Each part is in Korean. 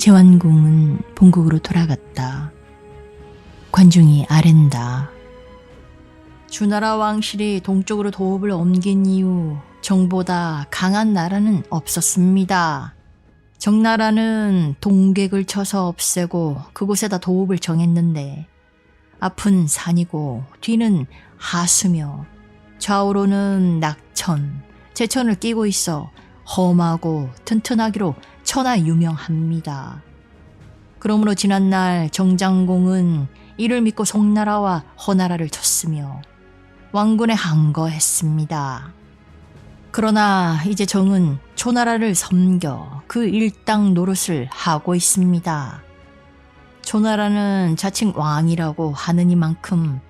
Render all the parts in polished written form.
제완공은 본국으로 돌아갔다. 관중이 아랜다. 주나라 왕실이 동쪽으로 도읍을 옮긴 이후 정보다 강한 나라는 없었습니다. 정나라는 동객을 쳐서 없애고 그곳에다 도읍을 정했는데 앞은 산이고 뒤는 하수며 좌우로는 낙천, 제천을 끼고 있어 험하고 튼튼하기로 천하 유명합니다. 그러므로 지난날 정장공은 이를 믿고 송나라와 허나라를 쳤으며 왕군에 항거했습니다. 그러나 이제 정은 초나라를 섬겨 그 일당 노릇을 하고 있습니다. 초나라는 자칭 왕이라고 하느니만큼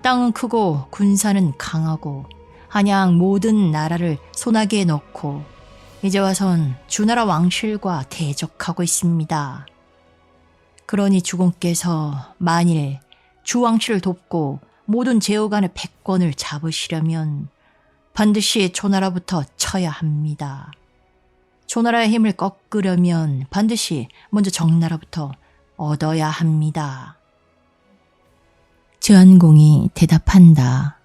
땅은 크고 군사는 강하고 한양 모든 나라를 손아귀에 넣고 이제 와선 주나라 왕실과 대적하고 있습니다. 그러니 주공께서 만일 주왕실을 돕고 모든 제후간의 패권을 잡으시려면 반드시 초나라부터 쳐야 합니다. 초나라의 힘을 꺾으려면 반드시 먼저 정나라부터 얻어야 합니다. 제완공이 대답한다.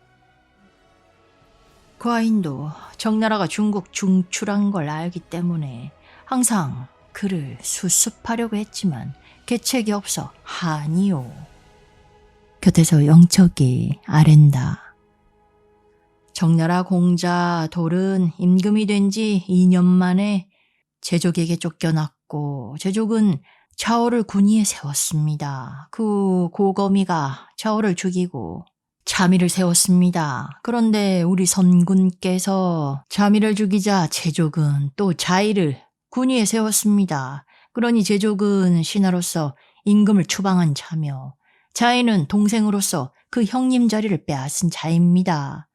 과인도 정나라가 중국 중출한 걸 알기 때문에 항상 그를 수습하려고 했지만 계책이 없어 하니요. 곁에서 영척이 아랜다. 정나라 공자 돌은 임금이 된 지 2년 만에 제족에게 쫓겨났고 제족은 차오를 군위에 세웠습니다. 그 고거미가 차오를 죽이고 자미를 세웠습니다. 그런데 우리 선군께서 자미를 죽이자 제족은 또 자의를 군위에 세웠습니다. 그러니 제족은 신하로서 임금을 추방한 자며 자의는 동생으로서 그 형님 자리를 빼앗은 자입니다.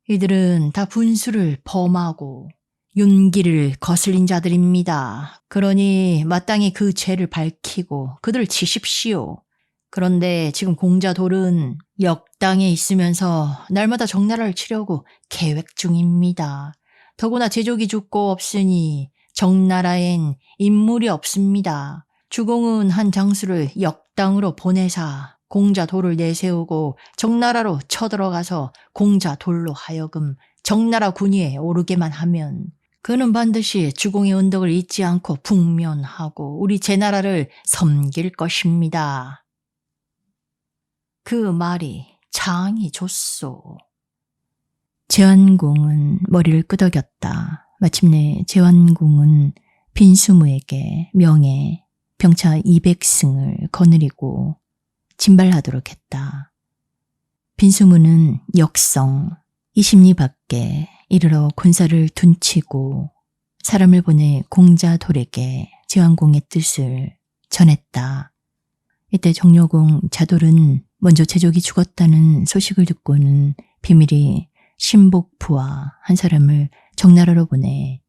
이들은 다 분수를 범하고 윤기를 거슬린 자들입니다. 그러니 마땅히 그 죄를 밝히고 그들을 치십시오. 그런데 지금 공자돌은 역당에 있으면서 날마다 정나라를 치려고 계획 중입니다. 더구나 제족이 죽고 없으니 정나라엔 인물이 없습니다. 주공은 한 장수를 역당으로 보내사 공자돌을 내세우고 정나라로 쳐들어가서 공자돌로 하여금 정나라 군위에 오르게만 하면 그는 반드시 주공의 은덕을 잊지 않고 북면하고 우리 제나라를 섬길 것입니다. 그 말이 장이 좋소. 제완공은 머리를 끄덕였다. 마침내 제완공은 빈수무에게 명예 병차 200승을 거느리고 진발하도록 했다. 빈수무는 역성 20리 밖에 이르러 군사를 둔치고 사람을 보내 공자돌에게 제완공의 뜻을 전했다. 이때 정려공 자돌은 먼저 제족이 죽었다는 소식을 듣고는 비밀히 신복부와 한 사람을 정나라로 보내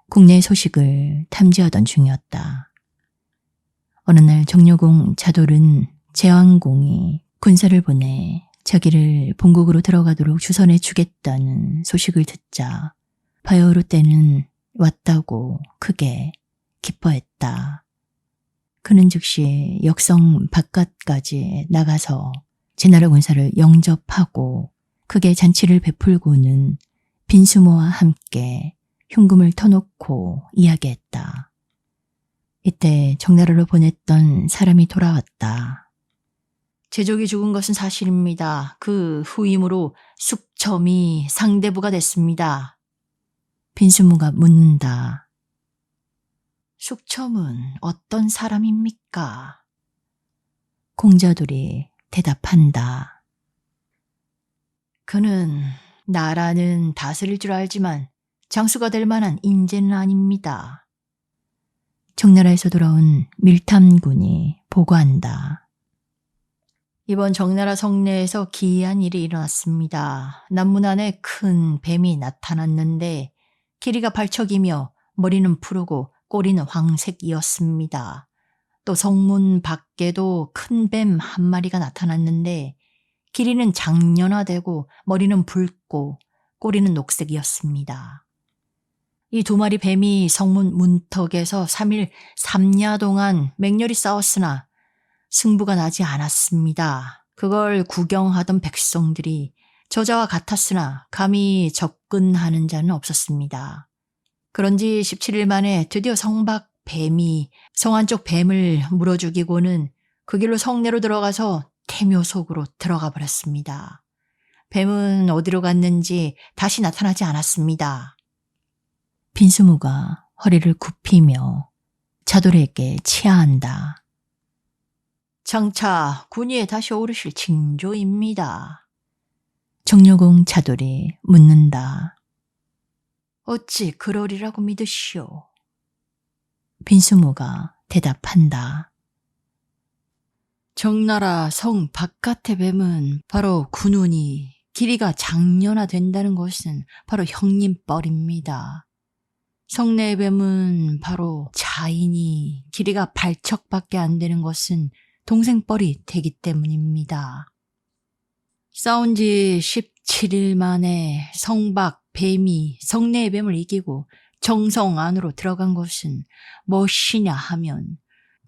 국내 소식을 탐지하던 중이었다. 어느 날 정려공 자돌은 제완공이 군사를 보내 자기를 본국으로 들어가도록 주선해 주겠다는 소식을 듣자 바야흐로 때는 왔다고 크게 기뻐했다. 그는 즉시 역성 바깥까지 나가서 제나라 군사를 영접하고 크게 잔치를 베풀고는 빈수모와 함께 흉금을 터놓고 이야기했다. 이때 정나라로 보냈던 사람이 돌아왔다. 제족이 죽은 것은 사실입니다. 그 후임으로 숙첨이 상대부가 됐습니다. 빈수모가 묻는다. 숙첨은 어떤 사람입니까? 공자돌이 대답한다. 그는 나라는 다스릴 줄 알지만 장수가 될 만한 인재는 아닙니다. 정나라에서 돌아온 밀탐군이 보고한다. 이번 정나라 성내에서 기이한 일이 일어났습니다. 남문 안에 큰 뱀이 나타났는데 길이가 발척이며 머리는 푸르고 꼬리는 황색이었습니다. 또 성문 밖에도 큰 뱀 한 마리가 나타났는데 길이는 장년화되고 머리는 붉고 꼬리는 녹색이었습니다. 이 두 마리 뱀이 성문 문턱에서 3일 3야 동안 맹렬히 싸웠으나 승부가 나지 않았습니다. 그걸 구경하던 백성들이 저자와 같았으나 감히 접근하는 자는 없었습니다. 그런지 17일 만에 드디어 성박 뱀이 성 안쪽 뱀을 물어 죽이고는 그 길로 성내로 들어가서 태묘 속으로 들어가 버렸습니다. 뱀은 어디로 갔는지 다시 나타나지 않았습니다. 빈수무가 허리를 굽히며 차돌에게 치하한다. 장차 군위에 다시 오르실 징조입니다. 정려공 차돌이 묻는다. 어찌 그러리라고 믿으시오? 빈수무가 대답한다. 정나라 성 바깥의 뱀은 바로 군운이 길이가 장년화된다는 것은 바로 형님뻘입니다. 성내의 뱀은 바로 자인이 길이가 발척밖에 안 되는 것은 동생뻘이 되기 때문입니다. 싸운 지 17일 만에 성박 뱀이 성내의 뱀을 이기고 정성 안으로 들어간 것은 무엇이냐 하면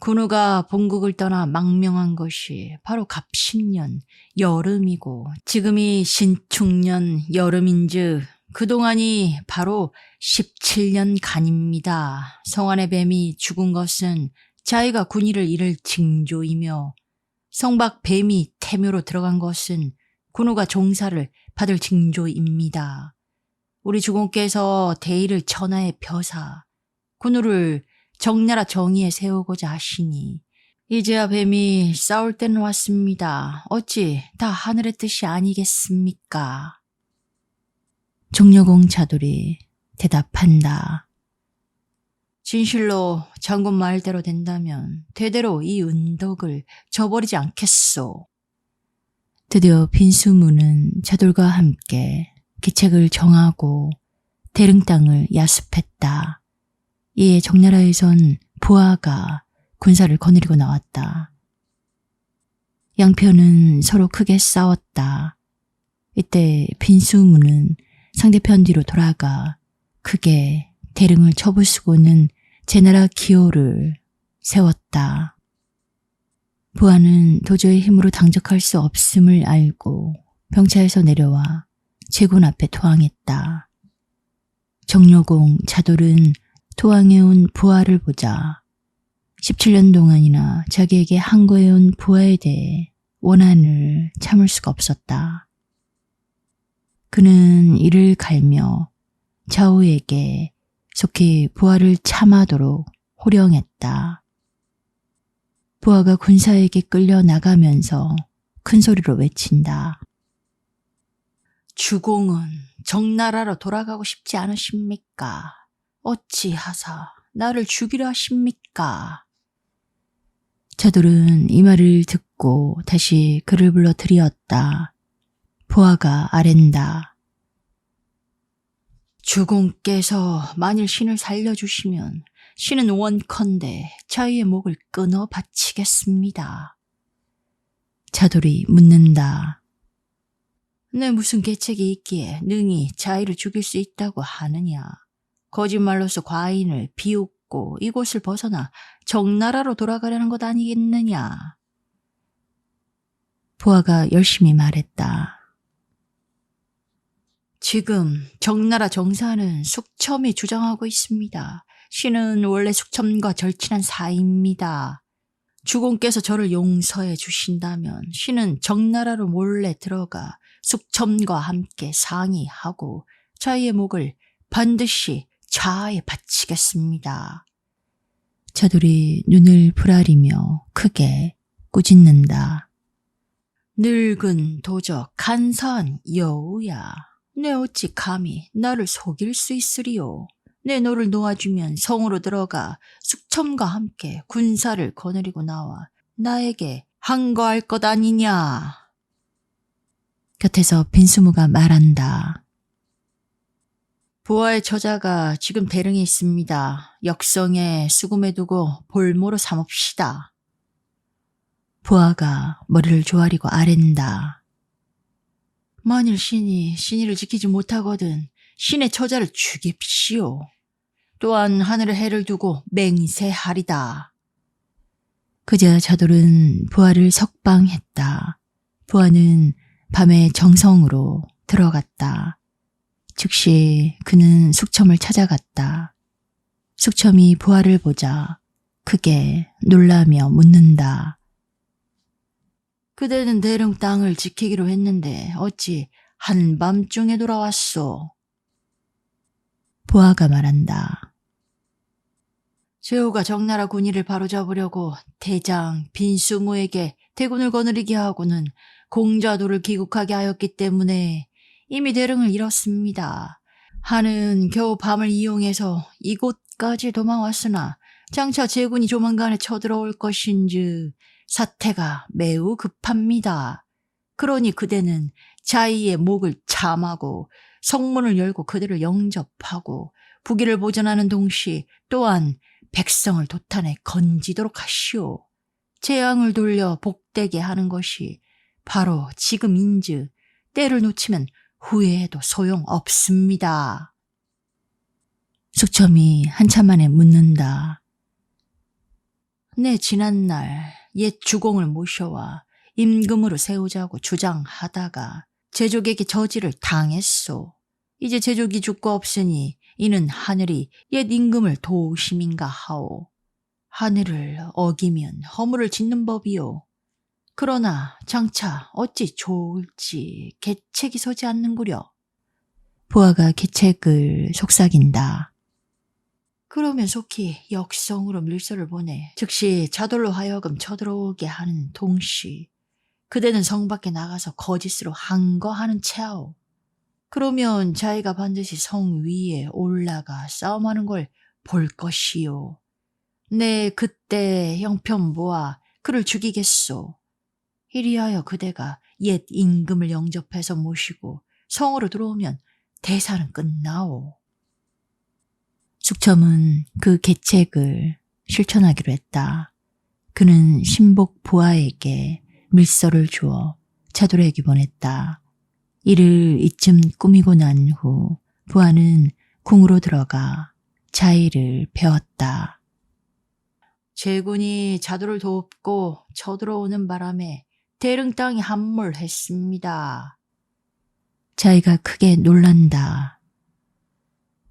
군우가 본국을 떠나 망명한 것이 바로 갑신년 여름이고 지금이 신축년 여름인즉 그동안이 바로 17년간입니다. 성안의 뱀이 죽은 것은 자기가 군의를 잃을 징조이며 성박 뱀이 태묘로 들어간 것은 군우가 종사를 받을 징조입니다. 우리 주공께서 대의를 천하의 벼사, 군우를 정나라 정의에 세우고자 하시니 이제야 뱀이 싸울 때는 왔습니다. 어찌 다 하늘의 뜻이 아니겠습니까? 정려공 차돌이 대답한다. 진실로 장군 말대로 된다면 대대로 이 은덕을 저버리지 않겠소. 드디어 빈수무는 차돌과 함께 기책을 정하고 대릉 땅을 야습했다. 이에 정나라에선 부하가 군사를 거느리고 나왔다. 양편은 서로 크게 싸웠다. 이때 빈수무는 상대편 뒤로 돌아가 크게 대릉을 쳐부수고는 제나라 기호를 세웠다. 부하는 도저히 힘으로 당적할 수 없음을 알고 병차에서 내려와 제군 앞에 토항했다. 정려공 차돌은 토항해온 부하를 보자 17년 동안이나 자기에게 항거해온 부하에 대해 원한을 참을 수가 없었다. 그는 이를 갈며 좌우에게 속히 부하를 참하도록 호령했다. 부하가 군사에게 끌려 나가면서 큰 소리로 외친다. 주공은 정나라로 돌아가고 싶지 않으십니까? 어찌하사 나를 죽이려 하십니까? 차돌은 이 말을 듣고 다시 그를 불러 들이었다. 부하가 아랜다. 주공께서 만일 신을 살려주시면 신은 원컨대 자위의 목을 끊어 바치겠습니다. 차돌이 묻는다. 내 무슨 계책이 있기에 능히 자위를 죽일 수 있다고 하느냐. 거짓말로서 과인을 비웃고 이곳을 벗어나 정나라로 돌아가려는 것 아니겠느냐. 부하가 열심히 말했다. 지금 정나라 정사는 숙첨이 주장하고 있습니다. 신은 원래 숙첨과 절친한 사이입니다. 주공께서 저를 용서해 주신다면 신은 정나라로 몰래 들어가 숙첨과 함께 상의하고 자위의 목을 반드시 좌에 바치겠습니다. 차돌이 눈을 부라리며 크게 꾸짖는다. 늙은 도적 간사한 여우야. 내 어찌 감히 나를 속일 수 있으리요. 내 너를 놓아주면 성으로 들어가 숙첨과 함께 군사를 거느리고 나와 나에게 항거할 것 아니냐. 곁에서 빈수무가 말한다. 부하의 처자가 지금 대릉에 있습니다. 역성에 수금해 두고 볼모로 삼읍시다. 부하가 머리를 조아리고 아랜다. 만일 신이 신의를 지키지 못하거든 신의 처자를 죽입시오. 또한 하늘에 해를 두고 맹세하리다. 그제야 자돌은 부하를 석방했다. 부하는 밤에 정성으로 들어갔다. 즉시 그는 숙첨을 찾아갔다. 숙첨이 부하를 보자 크게 놀라며 묻는다. 그대는 대릉 땅을 지키기로 했는데 어찌 한밤중에 돌아왔소? 부하가 말한다. 제후가 정나라 군의를 바로잡으려고 대장 빈수무에게 대군을 거느리게 하고는 공자도를 귀국하게 하였기 때문에 이미 대릉을 잃었습니다. 하는 겨우 밤을 이용해서 이곳까지 도망왔으나 장차 제군이 조만간에 쳐들어올 것인즉 사태가 매우 급합니다. 그러니 그대는 자의의 목을 참하고 성문을 열고 그대를 영접하고 부귀를 보전하는 동시 또한 백성을 도탄에 건지도록 하시오. 재앙을 돌려 복되게 하는 것이 바로 지금인즉 때를 놓치면 후회해도 소용없습니다. 숙첨이 한참 만에 묻는다. 내 지난날 옛 주공을 모셔와 임금으로 세우자고 주장하다가 제족에게 저지를 당했소. 이제 제족이 죽고 없으니 이는 하늘이 옛 임금을 도우심인가 하오. 하늘을 어기면 허물을 짓는 법이오. 그러나 장차 어찌 좋을지 계책이 서지 않는구려. 부하가 계책을 속삭인다. 그러면 속히 역성으로 밀서를 보내 즉시 자돌로 하여금 쳐들어오게 하는 동시 그대는 성 밖에 나가서 거짓으로 항거하는 체하오. 그러면 자기가 반드시 성 위에 올라가 싸움하는 걸 볼 것이요. 네, 그때 형편 보아 그를 죽이겠소. 이리하여 그대가 옛 임금을 영접해서 모시고 성으로 들어오면 대사는 끝나오. 숙첨은 그 계책을 실천하기로 했다. 그는 신복 부하에게 밀서를 주어 자돌에게 보냈다. 이를 이쯤 꾸미고 난 후 부하는 궁으로 들어가 자의를 배웠다. 제군이 자돌을 돕고 쳐들어오는 바람에 대릉 땅이 함몰했습니다. 자의가 크게 놀란다.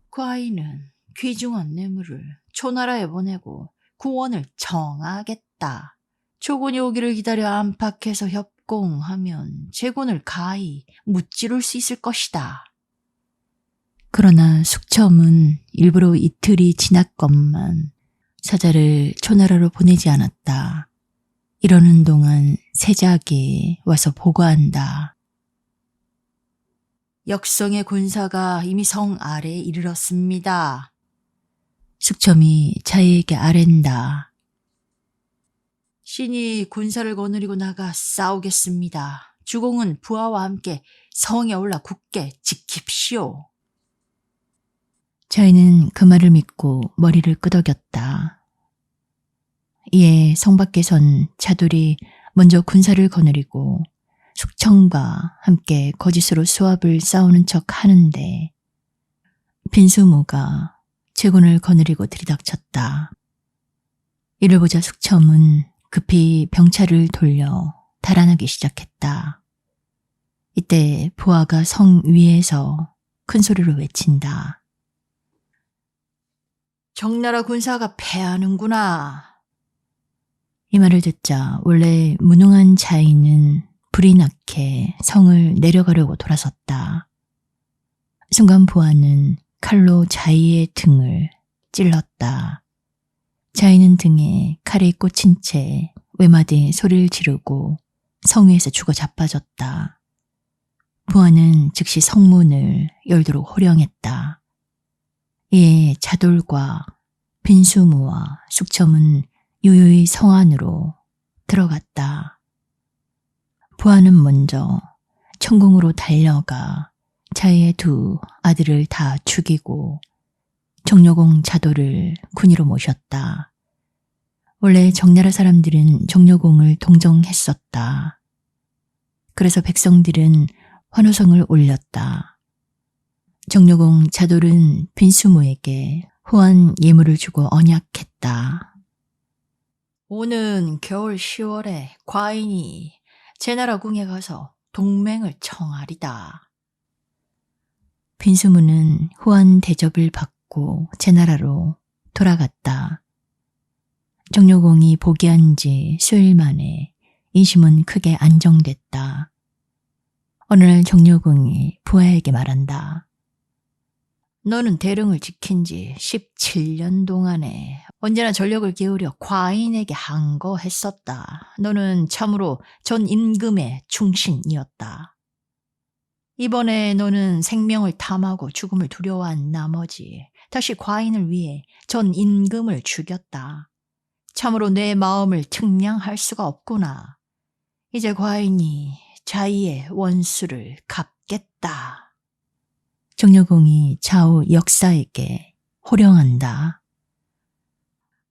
그 아이는 귀중한 뇌물을 초나라에 보내고 구원을 정하겠다. 조군이 오기를 기다려 안팎에서 협공하면 제군을 가히 무찌를 수 있을 것이다. 그러나 숙첨은 일부러 이틀이 지났건만 사자를 초나라로 보내지 않았다. 이러는 동안 세작이 와서 보고한다. 역성의 군사가 이미 성 아래에 이르렀습니다. 숙첨이 자의에게 아랜다. 신이 군사를 거느리고 나가 싸우겠습니다. 주공은 부하와 함께 성에 올라 굳게 지킵시오. 자의는 그 말을 믿고 머리를 끄덕였다. 이에 성 밖에선 자돌이 먼저 군사를 거느리고 숙청과 함께 거짓으로 수합을 싸우는 척 하는데 빈수무가 제군을 거느리고 들이닥쳤다. 이를 보자 숙첨은 급히 병차를 돌려 달아나기 시작했다. 이때 부하가 성 위에서 큰 소리로 외친다. 정나라 군사가 패하는구나. 이 말을 듣자 원래 무능한 자의는 불이 나게 성을 내려가려고 돌아섰다. 순간 부하는 칼로 자의의 등을 찔렀다. 자의는 등에 칼이 꽂힌 채 외마디 소리를 지르고 성 위에서 죽어 자빠졌다. 부하는 즉시 성문을 열도록 호령했다. 이에 자돌과 빈수무와 숙첨은 유유히 성 안으로 들어갔다. 부하는 먼저 천궁으로 달려가 자의의 두 아들을 다 죽이고 정려공 자돌을 군의로 모셨다. 원래 정나라 사람들은 정려공을 동정했었다. 그래서 백성들은 환호성을 올렸다. 정려공 자돌은 빈수무에게 후한 예물을 주고 언약했다. 오는 겨울 10월에 과인이 제나라 궁에 가서 동맹을 청하리다. 빈수문은 후한 대접을 받고 제나라로 돌아갔다. 정료공이 복위한 지 수일 만에 인심은 크게 안정됐다. 어느 날 정료공이 부하에게 말한다. 너는 대릉을 지킨 지 17년 동안에 언제나 전력을 기울여 과인에게 항거했었다. 너는 참으로 전 임금의 충신이었다. 이번에 너는 생명을 탐하고 죽음을 두려워한 나머지 다시 과인을 위해 전 임금을 죽였다. 참으로 내 마음을 측량할 수가 없구나. 이제 과인이 자의의 원수를 갚겠다. 정료공이 좌우 역사에게 호령한다.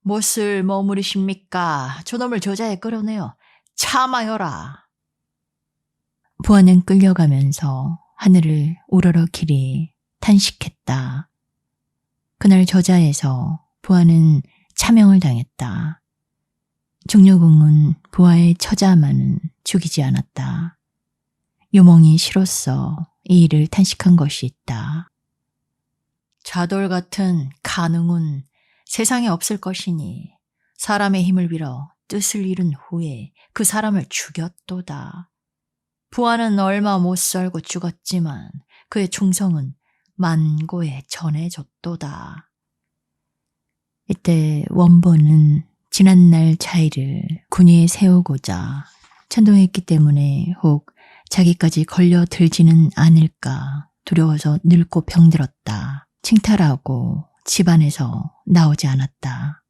무엇을 머무르십니까? 저놈을 저자에 끌어내어 참하여라. 부하는 끌려가면서 하늘을 우러러 길이 탄식했다. 그날 저자에서 부하는 차명을 당했다. 정료공은 부하의 처자만은 죽이지 않았다. 요몽이 싫었어 이 일을 탄식한 것이 있다. 좌돌 같은 간응은 세상에 없을 것이니 사람의 힘을 빌어 뜻을 이룬 후에 그 사람을 죽였도다. 부하는 얼마 못 살고 죽었지만 그의 충성은 만고에 전해졌도다. 이때 원본은 지난날 자의를 군위에 세우고자 찬동했기 때문에 혹 자기까지 걸려들지는 않을까 두려워서 늙고 병들었다. 칭탈하고 집안에서 나오지 않았다.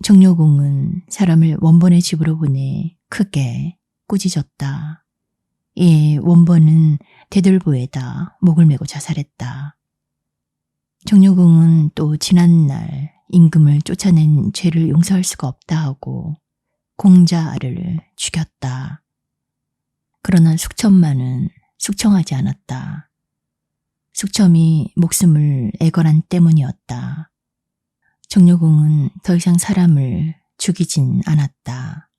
정료공은 사람을 원본의 집으로 보내 크게 꾸짖었다. 이에 원본은 대들보에다 목을 메고 자살했다. 정료공은 또 지난날 임금을 쫓아낸 죄를 용서할 수가 없다 하고 공자를 죽였다. 그러나 숙첨만은 숙청하지 않았다. 숙첨이 목숨을 애걸한 때문이었다. 정료공은 더 이상 사람을 죽이진 않았다.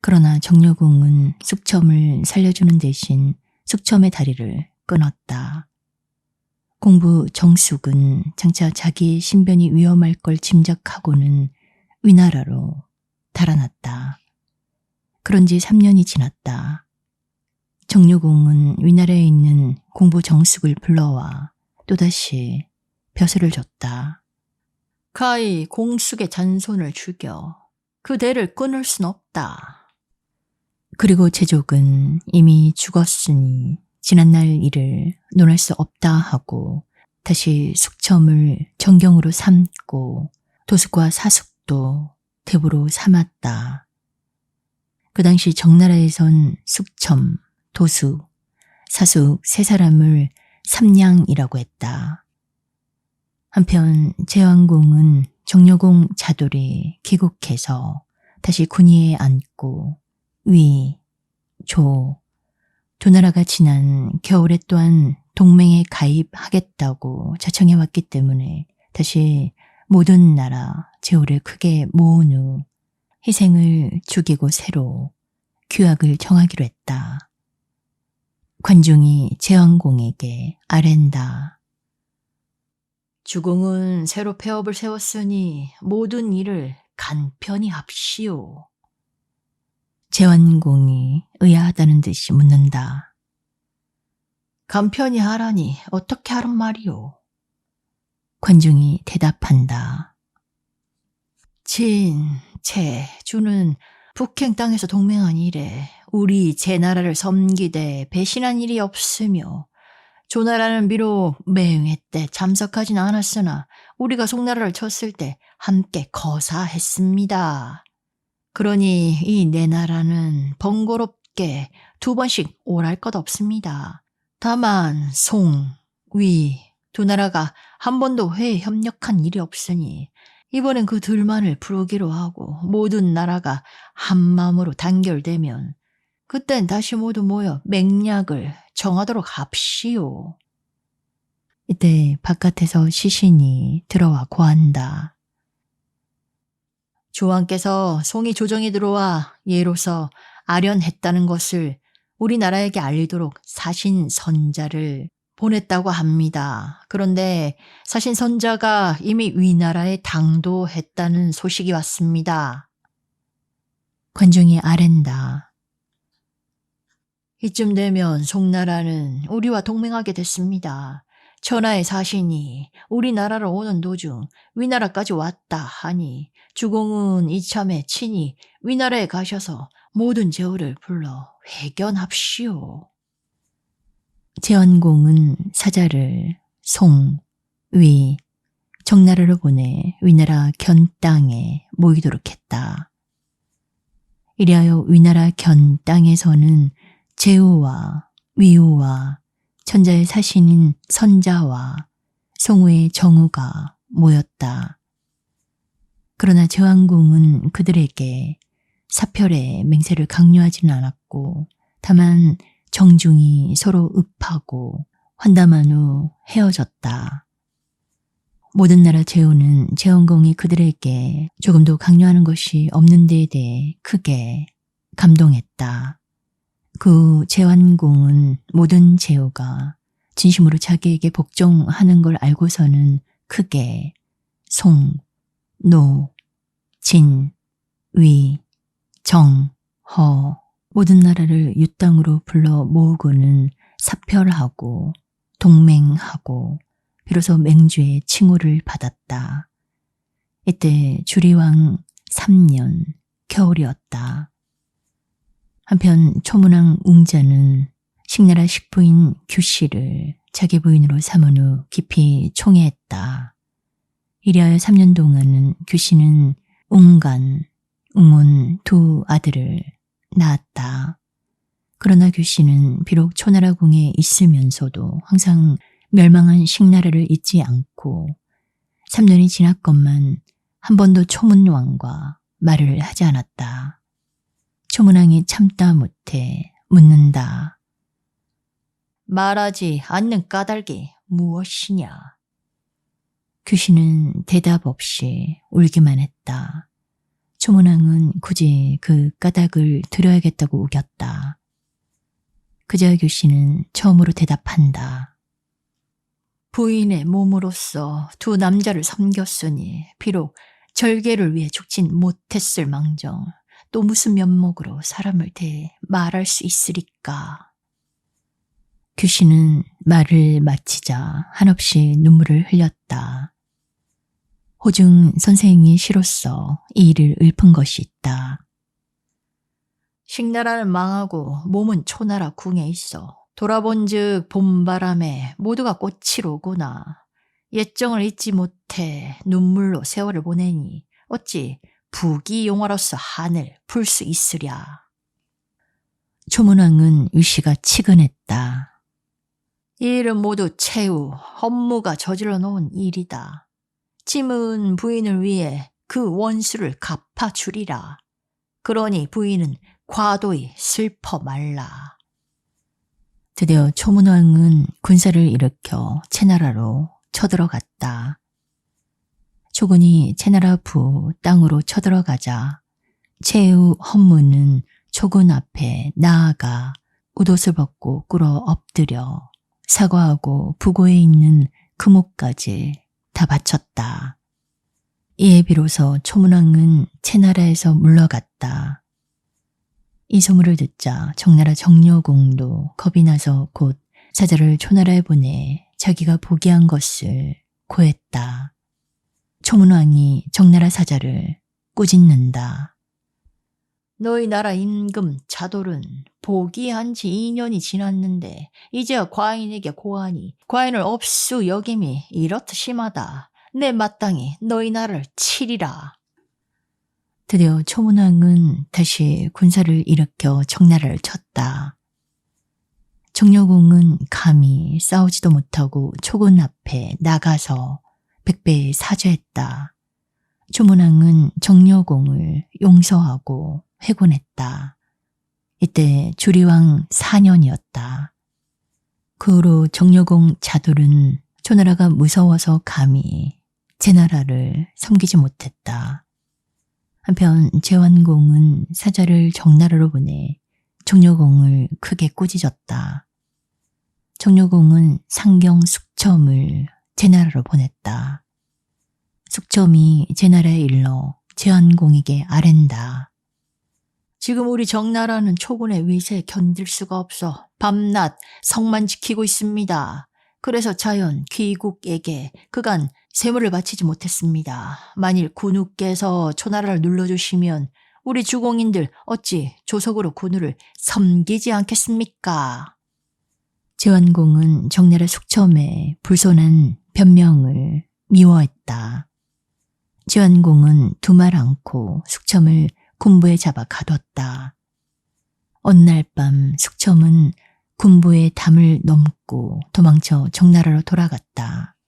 그러나 정료공은 숙첨을 살려주는 대신 숙첨의 다리를 끊었다. 공부 정숙은 장차 자기의 신변이 위험할 걸 짐작하고는 위나라로 달아났다. 그런 지 3년이 지났다. 정료공은 위나라에 있는 공부 정숙을 불러와 또다시 벼슬을 줬다. 가히 공숙의 잔손을 죽여 그 대를 끊을 순 없다. 그리고 제족은 이미 죽었으니 지난날 일을 논할 수 없다 하고 다시 숙첨을 정경으로 삼고 도숙과 사숙도 대부로 삼았다. 그 당시 정나라에선 숙첨, 도숙, 사숙 세 사람을 삼량이라고 했다. 한편 제왕공은 정료공 자돌이 귀국해서 다시 군위에 앉고 위, 조, 두 나라가 지난 겨울에 또한 동맹에 가입하겠다고 자청해왔기 때문에 다시 모든 나라 제후를 크게 모은 후 희생을 죽이고 새로 규약을 정하기로 했다. 관중이 제왕공에게 아랜다. 주공은 새로 폐업을 세웠으니 모든 일을 간편히 합시오. 제왕공이 의아하다는 듯이 묻는다. 간편히 하라니 어떻게 하란 말이오? 관중이 대답한다. 진, 제, 주는 북행 땅에서 동맹한 이래 우리 제나라를 섬기되 배신한 일이 없으며 조나라는 비록 매응회 때 참석하진 않았으나 우리가 송나라를 쳤을 때 함께 거사했습니다. 그러니 이 네 나라는 번거롭게 두 번씩 오랄 것 없습니다. 다만 송, 위 두 나라가 한 번도 회에 협력한 일이 없으니 이번엔 그 둘만을 부르기로 하고 모든 나라가 한마음으로 단결되면 그땐 다시 모두 모여 맹약을 정하도록 합시오. 이때 바깥에서 시신이 들어와 고한다. 조왕께서 송이 조정이 들어와 예로서 아련했다는 것을 우리나라에게 알리도록 사신 선자를 보냈다고 합니다. 그런데 사신 선자가 이미 위나라에 당도했다는 소식이 왔습니다. 관중이 아랜다. 이쯤 되면 송나라는 우리와 동맹하게 됐습니다. 천하의 사신이 우리나라로 오는 도중 위나라까지 왔다 하니 주공은 이참에 친히 위나라에 가셔서 모든 제후를 불러 회견합시오. 제원공은 사자를 송, 위, 정나라로 보내 위나라 견 땅에 모이도록 했다. 이리하여 위나라 견 땅에서는 제후와 위후와 천자의 사신인 선자와 송우의 정우가 모였다. 그러나 제왕궁은 그들에게 사별의 맹세를 강요하지는 않았고 다만 정중히 서로 읍하고 환담한 후 헤어졌다. 모든 나라 제후는 제왕궁이 그들에게 조금도 강요하는 것이 없는 데에 대해 크게 감동했다. 그 제왕궁은 모든 제후가 진심으로 자기에게 복종하는 걸 알고서는 크게 송, 노, 진, 위, 정, 허 모든 나라를 유땅으로 불러 모으고는 사별하고 동맹하고 비로소 맹주의 칭호를 받았다. 이때 주리왕 3년 겨울이었다. 한편 초문왕 웅자는 식나라 식부인 규씨를 자기 부인으로 삼은 후 깊이 총애했다. 이리하여 3년 동안은 규씨는 웅간, 웅운 두 아들을 낳았다. 그러나 규씨는 비록 초나라 궁에 있으면서도 항상 멸망한 식나라를 잊지 않고 3년이 지났건만 한 번도 초문왕과 말을 하지 않았다. 초문왕이 참다 못해 묻는다. 말하지 않는 까닭이 무엇이냐? 규씨는 대답 없이 울기만 했다. 초문왕은 굳이 그 까닭을 들어야겠다고 우겼다. 그제야 규씨는 처음으로 대답한다. 부인의 몸으로서 두 남자를 섬겼으니 비록 절개를 위해 죽진 못했을 망정 또 무슨 면목으로 사람을 대해 말할 수 있으리까. 규씨는 말을 마치자 한없이 눈물을 흘렸다. 호중 선생이 시로써 이 일을 읊은 것이 있다. 식나라는 망하고 몸은 초나라 궁에 있어 돌아본즉 봄바람에 모두가 꽃이 오구나. 옛정을 잊지 못해 눈물로 세월을 보내니 어찌 부귀용화로서 한을 풀 수 있으랴. 초문왕은 유씨가 치근했다. 이 일은 모두 최후 헌무가 저질러 놓은 일이다. 짐은 부인을 위해 그 원수를 갚아주리라. 그러니 부인은 과도히 슬퍼 말라. 드디어 초문왕은 군사를 일으켜 채나라로 쳐들어갔다. 초군이 채나라 부 땅으로 쳐들어가자 최후 헌무는 초군 앞에 나아가 웃옷을 벗고 꿇어 엎드려 사과하고 부고에 있는 금옥까지 다 바쳤다. 이에 비로소 초문왕은 채나라에서 물러갔다. 이 소문을 듣자 정나라 정려공도 겁이 나서 곧 사자를 초나라에 보내 자기가 보기한 것을 고했다. 초문왕이 정나라 사자를 꾸짖는다. 너희 나라 임금 자돌은 보기한 지 2년이 지났는데 이제야 과인에게 고하니 과인을 업수 여김이 이렇듯 심하다. 내 마땅히 너희 나라를 치리라. 드디어 초문왕은 다시 군사를 일으켜 청나라를 쳤다. 정려공은 감히 싸우지도 못하고 초군 앞에 나가서 백배에 사죄했다. 초문왕은 정려공을 용서하고 회군했다. 이때 주리왕 4년이었다. 그 후로 정려공 자돌은 초나라가 무서워서 감히 제 나라를 섬기지 못했다. 한편 제완공은 사자를 정나라로 보내 정려공을 크게 꾸짖었다. 정려공은 상경 숙첨을 제나라로 보냈다. 숙첨이 제나라에 일러 제완공에게 아랜다. 지금 우리 정나라는 초군의 위세에 견딜 수가 없어 밤낮 성만 지키고 있습니다. 그래서 자연 귀국에게 그간 세물을 바치지 못했습니다. 만일 군우께서 초나라를 눌러주시면 우리 주공인들 어찌 조석으로 군우를 섬기지 않겠습니까? 제완공은 정나라 숙첨에 불손한 변명을 미워했다. 제완공은 두말 않고 숙첨을 군부에 잡아 가뒀다. 어느 날 밤 숙첨은 군부의 담을 넘고 도망쳐 정나라로 돌아갔다.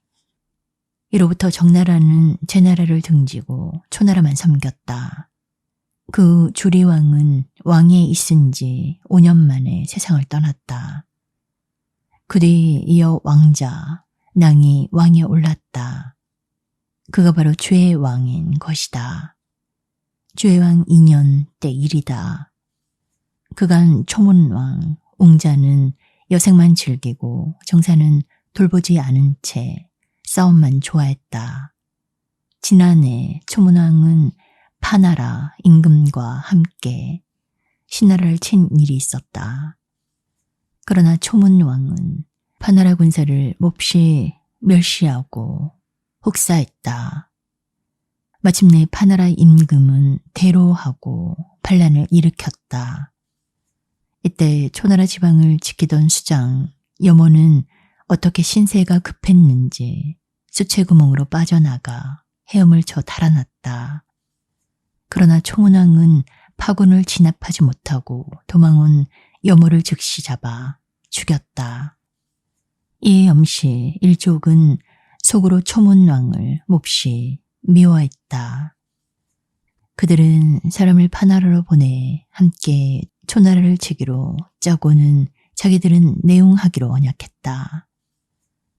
이로부터 정나라는 제나라를 등지고 초나라만 섬겼다. 그 주리왕은 왕위에 있은 지 5년 만에 세상을 떠났다. 그 뒤 이어 왕자 낭이 왕위에 올랐다. 그가 바로 죄왕인 것이다. 죄왕 2년 때 일이다. 그간 초문왕 웅자는 여색만 즐기고 정사는 돌보지 않은 채 싸움만 좋아했다. 지난해 초문왕은 파나라 임금과 함께 신나라를 친 일이 있었다. 그러나 초문왕은 파나라 군사를 몹시 멸시하고 혹사했다. 마침내 파나라 임금은 대로하고 반란을 일으켰다. 이때 초나라 지방을 지키던 수장 여모는 어떻게 신세가 급했는지 수채구멍으로 빠져나가 헤엄을 쳐 달아났다. 그러나 초문왕은 파군을 진압하지 못하고 도망온 여모를 즉시 잡아 죽였다. 이에 염씨 일족은 속으로 초문왕을 몹시 미워했다. 그들은 사람을 파나라로 보내 함께 초나라를 치기로 짜고는 자기들은 내용하기로 언약했다.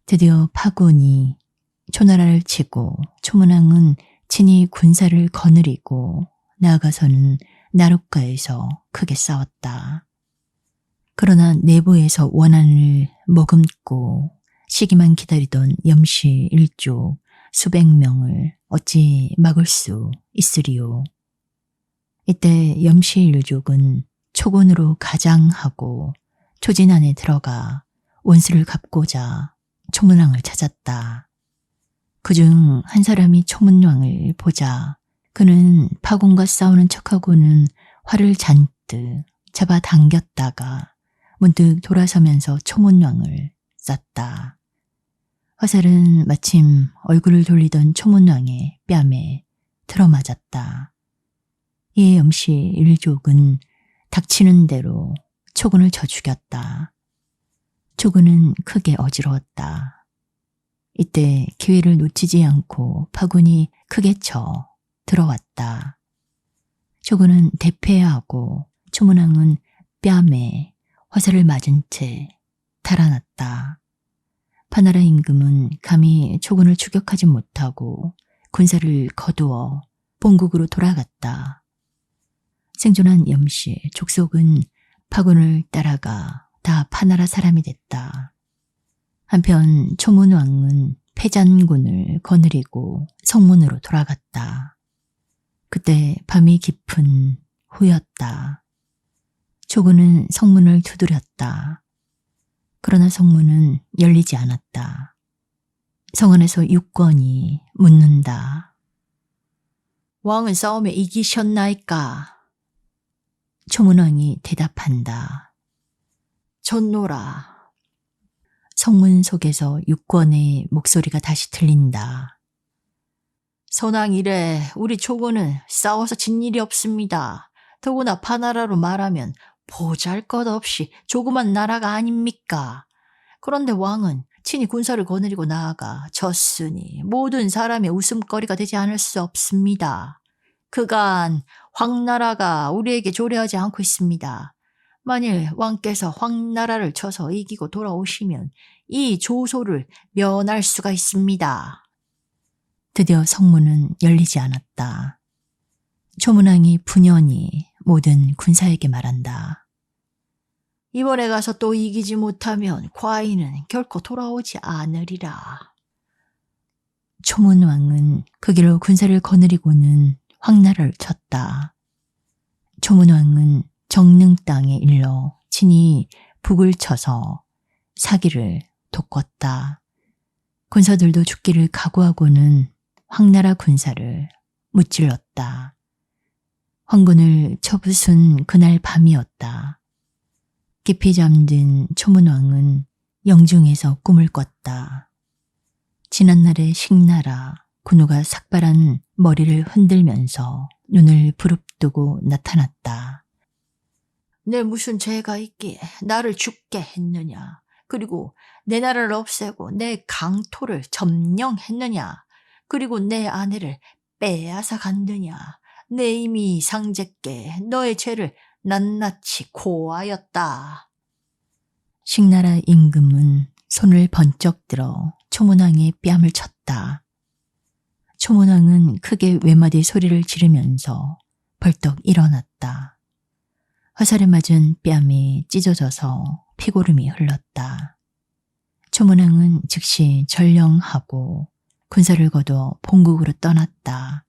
드디어 파군이 초나라를 치고 초문왕은 친히 군사를 거느리고 나아가서는 나룻가에서 크게 싸웠다. 그러나 내부에서 원한을 머금고 시기만 기다리던 염씨 일족 수백 명을 어찌 막을 수 있으리요. 이때 염씨 일족은 초군으로 가장하고 초진 안에 들어가 원수를 갚고자 초문왕을 찾았다. 그중 한 사람이 초문왕을 보자 그는 파군과 싸우는 척하고는 활을 잔뜩 잡아당겼다가 문득 돌아서면서 초문왕을 쐈다. 화살은 마침 얼굴을 돌리던 초문왕의 뺨에 들어맞았다. 이에 염씨 일족은 닥치는 대로 초군을 쳐 죽였다. 초군은 크게 어지러웠다. 이때 기회를 놓치지 않고 파군이 크게 쳐 들어왔다. 초군은 대패하고 초문왕은 뺨에 화살을 맞은 채 달아났다. 파나라 임금은 감히 초군을 추격하지 못하고 군사를 거두어 본국으로 돌아갔다. 생존한 염씨 족속은 파군을 따라가 다 파나라 사람이 됐다. 한편 초문왕은 패잔군을 거느리고 성문으로 돌아갔다. 그때 밤이 깊은 후였다. 초군은 성문을 두드렸다. 그러나 성문은 열리지 않았다. 성 안에서 육권이 묻는다. 왕은 싸움에 이기셨나이까? 초문왕이 대답한다. 전노라. 성문 속에서 육권의 목소리가 다시 들린다. 선왕 이래 우리 초군은 싸워서 진 일이 없습니다. 더구나 파나라로 말하면 보잘것없이 조그만 나라가 아닙니까? 그런데 왕은 친히 군사를 거느리고 나아가 졌으니 모든 사람의 웃음거리가 되지 않을 수 없습니다. 그간 황나라가 우리에게 조례하지 않고 있습니다. 만일 왕께서 황나라를 쳐서 이기고 돌아오시면 이 조소를 면할 수가 있습니다. 드디어 성문은 열리지 않았다. 초문왕이 분연히 모든 군사에게 말한다. 이번에 가서 또 이기지 못하면 과인은 결코 돌아오지 않으리라. 초문왕은 그 길로 군사를 거느리고는 황나라를 쳤다. 초문왕은 정릉 땅에 일러 친히 북을 쳐서 사기를 돋궜다. 군사들도 죽기를 각오하고는 황나라 군사를 무찔렀다. 황군을 쳐부순 그날 밤이었다. 깊이 잠든 초문왕은 영중에서 꿈을 꿨다. 지난날의 식나라 군우가 삭발한 머리를 흔들면서 눈을 부릅뜨고 나타났다. 내 무슨 죄가 있기에 나를 죽게 했느냐? 그리고 내 나라를 없애고 내 강토를 점령했느냐? 그리고 내 아내를 빼앗아 갔느냐? 내 이미 상제께 너의 죄를 낱낱이 고하였다. 식나라 임금은 손을 번쩍 들어 초문왕의 뺨을 쳤다. 초문왕은 크게 외마디 소리를 지르면서 벌떡 일어났다. 화살에 맞은 뺨이 찢어져서 피고름이 흘렀다. 초문왕은 즉시 전령하고 군사를 거둬 본국으로 떠났다.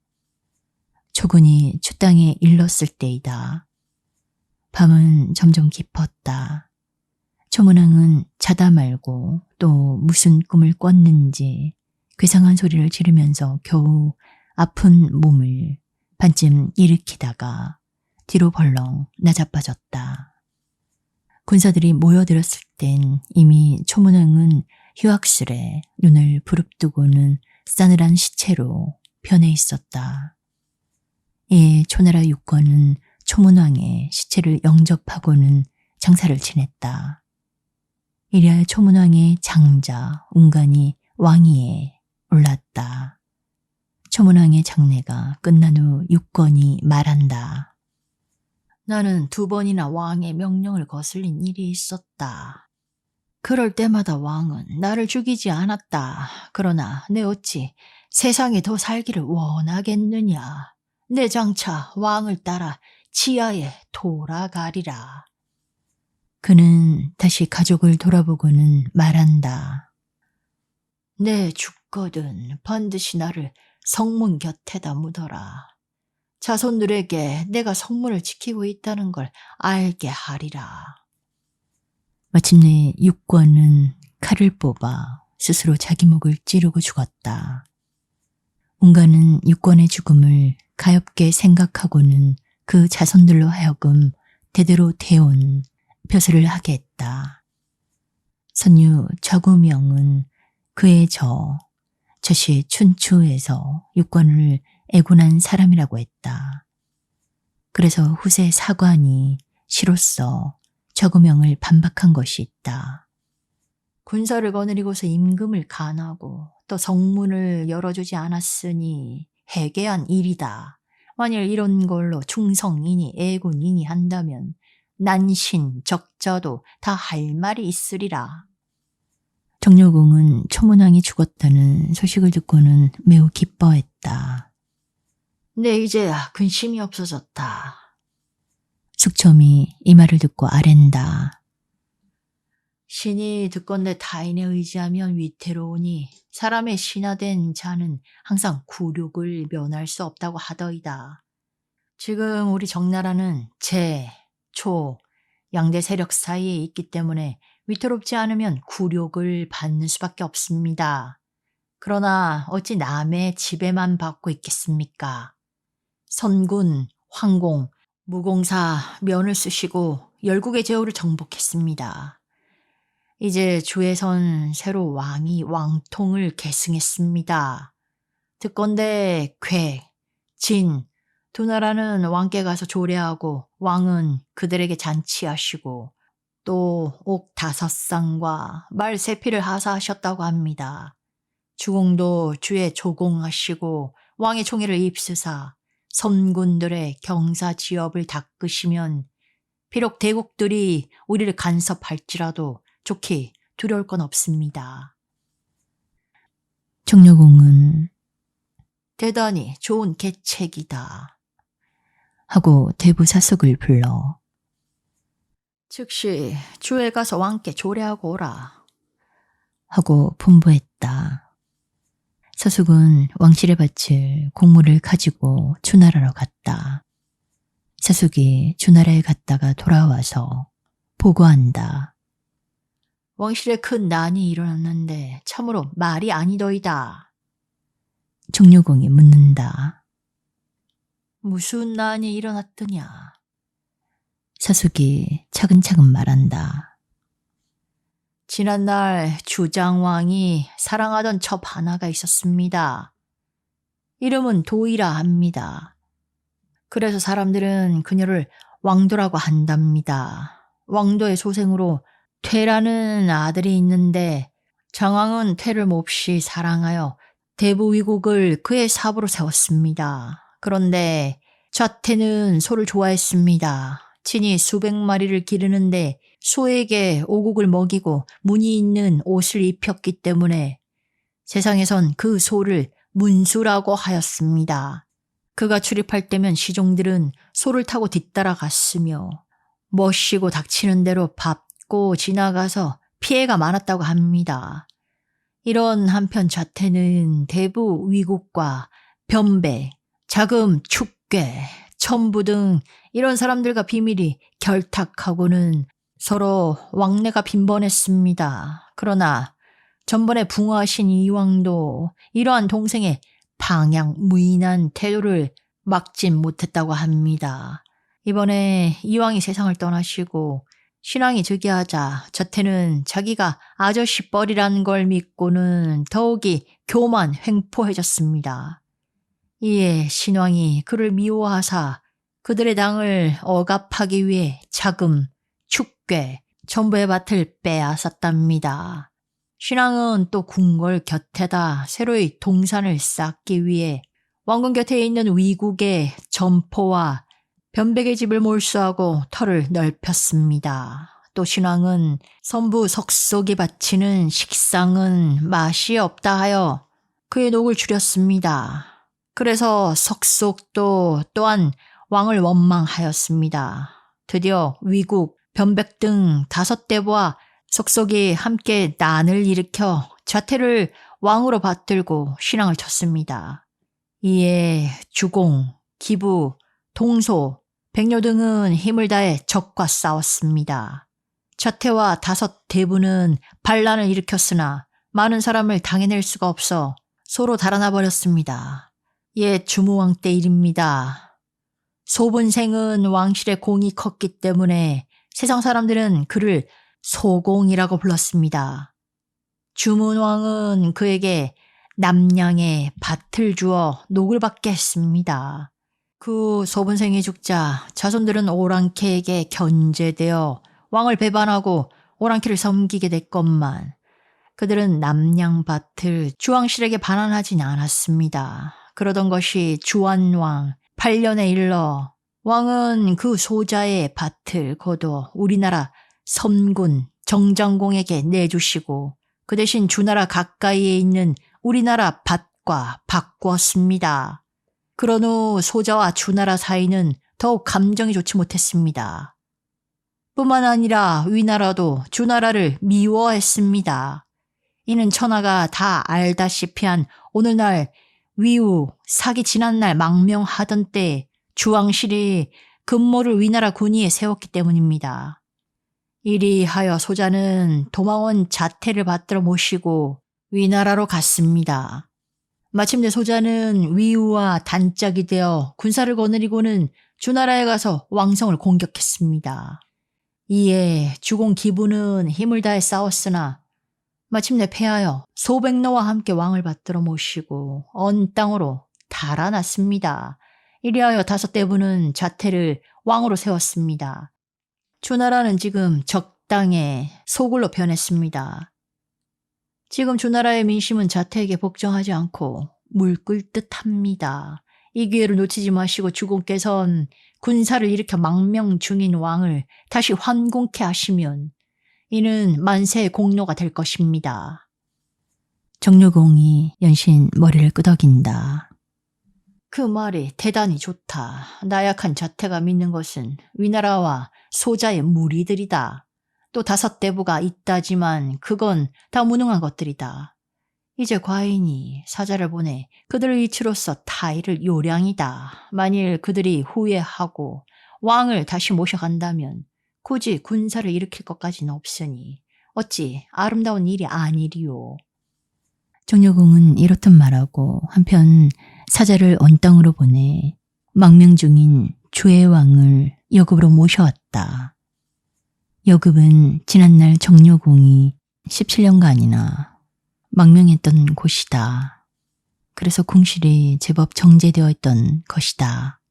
초군이 추땅에 일렀을 때이다. 밤은 점점 깊었다. 초문왕은 자다 말고 또 무슨 꿈을 꿨는지 괴상한 소리를 지르면서 겨우 아픈 몸을 반쯤 일으키다가 뒤로 벌렁 나자빠졌다. 군사들이 모여들었을 땐 이미 초문왕은 휴학술에 눈을 부릅뜨고는 싸늘한 시체로 변해 있었다. 이에 초나라 육관은 초문왕의 시체를 영접하고는 장사를 지냈다. 이래야 초문왕의 장자 운간이 왕위에 올랐다. 초문왕의 장례가 끝난 후 육건이 말한다. 나는 2번이나 왕의 명령을 거슬린 일이 있었다. 그럴 때마다 왕은 나를 죽이지 않았다. 그러나 내 어찌 세상에 더 살기를 원하겠느냐. 내 장차 왕을 따라 지하에 돌아가리라. 그는 다시 가족을 돌아보고는 말한다. 내 죽거든 반드시 나를 성문 곁에다 묻어라. 자손들에게 내가 성문을 지키고 있다는 걸 알게 하리라. 마침내 육권은 칼을 뽑아 스스로 자기 목을 찌르고 죽었다. 운간은 육권의 죽음을 가엾게 생각하고는 그 자손들로 하여금 대대로 대온 벼슬을 하게 했다. 선유 좌구명은 그의 저시 춘추에서 육권을 애군한 사람이라고 했다. 그래서 후세 사관이 시로써 좌구명을 반박한 것이 있다. 군사를 거느리고서 임금을 간하고 또 성문을 열어주지 않았으니 해괴한 일이다. 만일 이런 걸로 충성이니 애군이니 한다면 난신, 적자도 다 할 말이 있으리라. 정려공은 초문왕이 죽었다는 소식을 듣고는 매우 기뻐했다. 네, 이제야 근심이 없어졌다. 숙첨이 이 말을 듣고 아랜다. 신이 듣건대 타인에 의지하면 위태로우니 사람의 신하된 자는 항상 굴욕을 면할 수 없다고 하더이다. 지금 우리 정나라는 제, 초, 양대 세력 사이에 있기 때문에 위태롭지 않으면 굴욕을 받는 수밖에 없습니다. 그러나 어찌 남의 지배만 받고 있겠습니까? 선군, 황공, 무공사 면을 쓰시고 열국의 제후를 정복했습니다. 이제 주에선 새로 왕이 왕통을 계승했습니다. 듣건대 쾌, 진, 2 나라는 왕께 가서 조례하고 왕은 그들에게 잔치하시고 또 옥 5쌍과 말 3피를 하사하셨다고 합니다. 주공도 주에 조공하시고 왕의 총애를 입수사 선군들의 경사지업을 닦으시면 비록 대국들이 우리를 간섭할지라도 좋게 두려울 건 없습니다. 정려공은 대단히 좋은 계책이다 하고 대부 사숙을 불러 즉시 주에 가서 왕께 조례하고 오라 하고 분부했다. 사숙은 왕실에 바칠 공물을 가지고 주나라로 갔다. 사숙이 주나라에 갔다가 돌아와서 보고한다. 왕실에 큰 난이 일어났는데 참으로 말이 아니더이다. 정려공이 묻는다. 무슨 난이 일어났더냐? 사숙이 차근차근 말한다. 지난날 주장왕이 사랑하던 첩 하나가 있었습니다. 이름은 도이라 합니다. 그래서 사람들은 그녀를 왕도라고 한답니다. 왕도의 소생으로 퇴라는 아들이 있는데 장왕은 퇴를 몹시 사랑하여 대부위국을 그의 사부로 세웠습니다. 그런데 좌태는 소를 좋아했습니다. 친히 수백 마리를 기르는데 소에게 오곡을 먹이고 무늬 있는 옷을 입혔기 때문에 세상에선 그 소를 문수라고 하였습니다. 그가 출입할 때면 시종들은 소를 타고 뒤따라갔으며 멋시고 닥치는 대로 밟고 지나가서 피해가 많았다고 합니다. 이런 한편 좌태는 대부 위국과 변배, 자금, 축괴, 첨부 등 이런 사람들과 비밀이 결탁하고는 서로 왕래가 빈번했습니다. 그러나 전번에 붕어하신 이왕도 이러한 동생의 방향무인한 태도를 막진 못했다고 합니다. 이번에 이왕이 세상을 떠나시고 신왕이 즉위하자 좌태는 자기가 아저씨 뻘이라는 걸 믿고는 더욱이 교만 횡포해졌습니다. 이에 신왕이 그를 미워하사 그들의 당을 억압하기 위해 자금, 축괴, 전부의 밭을 빼앗았답니다. 신왕은 또 궁궐 곁에다 새로이 동산을 쌓기 위해 왕궁 곁에 있는 위국의 점포와 변백의 집을 몰수하고 터를 넓혔습니다. 또 신왕은 선부 석속이 바치는 식상은 맛이 없다 하여 그의 녹을 줄였습니다. 그래서 석속도 또한 왕을 원망하였습니다. 드디어 위국, 변백 등 5대부와 석속이 함께 난을 일으켜 좌태를 왕으로 받들고 신앙을 쳤습니다. 이에 주공, 기부, 동소, 백료 등은 힘을 다해 적과 싸웠습니다. 좌태와 5대부는 반란을 일으켰으나 많은 사람을 당해낼 수가 없어 서로 달아나 버렸습니다. 옛 주무왕 때 일입니다. 소분생은 왕실의 공이 컸기 때문에 세상 사람들은 그를 소공이라고 불렀습니다. 주문왕은 그에게 남량의 밭을 주어 녹을 받게 했습니다. 그 소분생이 죽자 자손들은 오랑캐에게 견제되어 왕을 배반하고 오랑캐를 섬기게 됐건만 그들은 남량밭을 주왕실에게 반환하진 않았습니다. 그러던 것이 주안왕 8년에 일러 왕은 그 소자의 밭을 거둬 우리나라 섬군 정장공에게 내주시고 그 대신 주나라 가까이에 있는 우리나라 밭과 바꾸었습니다. 그런 후 소자와 주나라 사이는 더욱 감정이 좋지 못했습니다. 뿐만 아니라 위나라도 주나라를 미워했습니다. 이는 천하가 다 알다시피 한 오늘날 위우 사기 지난날 망명하던 때 주왕실이 금모를 위나라 군위에 세웠기 때문입니다. 이리하여 소자는 도망온 자태를 받들어 모시고 위나라로 갔습니다. 마침내 소자는 위우와 단짝이 되어 군사를 거느리고는 주나라에 가서 왕성을 공격했습니다. 이에 주공 기부는 힘을 다해 싸웠으나 마침내 패하여 소백노와 함께 왕을 받들어 모시고 언 땅으로 달아났습니다. 이리하여 5대부는 자태를 왕으로 세웠습니다. 주나라는 지금 적당의 소굴로 변했습니다. 지금 주나라의 민심은 자태에게 복종하지 않고 물끓듯 합니다. 이 기회를 놓치지 마시고 주공께선 군사를 일으켜 망명 중인 왕을 다시 환공케 하시면 이는 만세의 공로가 될 것입니다. 정료공이 연신 머리를 끄덕인다. 그 말이 대단히 좋다. 나약한 자태가 믿는 것은 위나라와 소자의 무리들이다. 또 5대부가 있다지만 그건 다 무능한 것들이다. 이제 과인이 사자를 보내 그들의 이치로서 타의를 요량이다. 만일 그들이 후회하고 왕을 다시 모셔간다면 굳이 군사를 일으킬 것까지는 없으니 어찌 아름다운 일이 아니리요. 정료공은 이렇듯 말하고 한편 사자를 언땅으로 보내 망명 중인 주해왕을 여급으로 모셔왔다. 여급은 지난날 정료공이 17년간이나 망명했던 곳이다. 그래서 궁실이 제법 정제되어 있던 것이다.